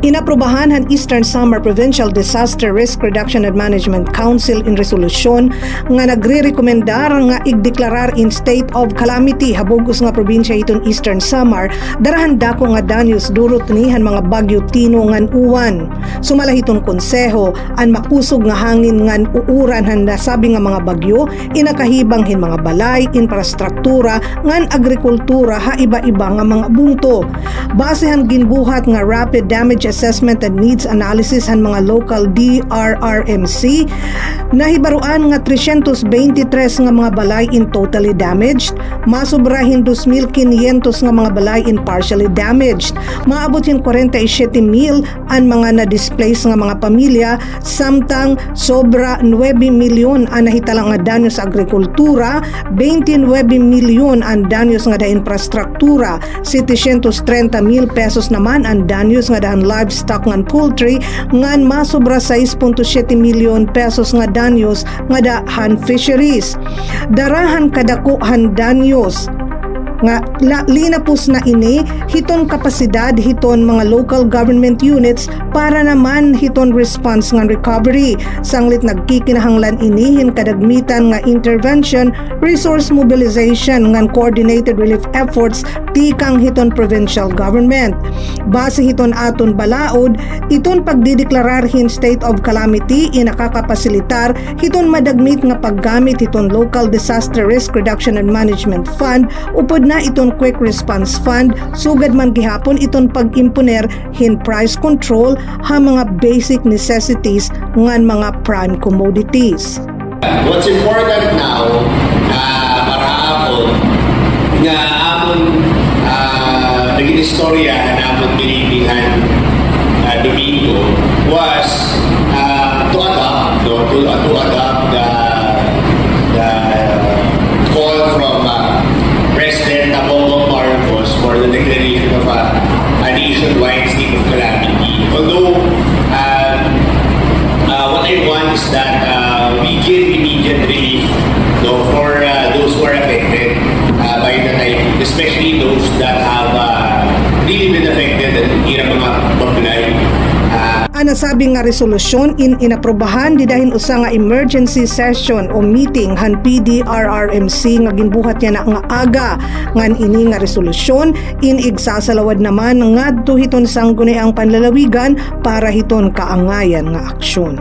Inaprubahan han Eastern Samar Provincial Disaster Risk Reduction and Management Council in resolusyon nga nagre-rekomendar nga igdeklarar in state of calamity habugos nga probinsya iton Eastern Samar darahan dako nga danyos durot nihan mga bagyo Tino ngan uwan. Sumalahiton konseho an makusog nga hangin ngan uuran han nasabi nga mga bagyo inakahibang hin mga balay, infrastruktura ngan agrikultura ha iba-iba nga mga bunto. Basehan ginbuhat nga rapid damage assessment and needs analysis han mga local DRRMC nahibaruan nga 323 nga mga balay in totally damaged, masubrahin 2,500 nga mga balay in partially damaged, maabotin 47,000 ang mga na-displace nga mga pamilya, samtang sobra 9 milyon ang nahitalang nga danyo sa agrikultura, 29 milyon ang danyos nga da infrastruktura, 730,000 pesos naman ang danyos nga dahan livestock ngan poultry, ngan masobra 6.7 milyon pesos nga danyos nga dahan fisheries. Darahan kadako han danyos nga linapos na ini hiton kapasidad hiton mga local government units para naman hiton response ng recovery. Sanglit nagkikinahanglan inihin kadagmitan nga intervention, resource mobilization ng coordinated relief efforts tikang hiton provincial government. Base hiton aton balaod, iton pagdideklararhin state of calamity inakakapasilitar hiton madagmit nga paggamit hiton local disaster risk reduction and management fund upod na iton quick response fund sugad man gihapon iton pag-imponer hin price control ha mga basic necessities ngan mga prime commodities. What's important now para amon nga amon naging istorya na amon binibinghan Domingo was to adopt the call from President Bongbong Marcos for the declaration of a nationwide state of calamity. Although what I want is that we give immediate relief for those who are affected by the typhoon, especially those that have really been affected at mga baglay. Nasabi nga resolusyon inaprubahan didahin usa nga emergency session o meeting han PDRRMC nga ginbuhat niya na nga aga ngan ini nga resolusyon igsasalawad naman ngadto hiton sangguniang panlalawigan para hiton kaangayan nga aksyon.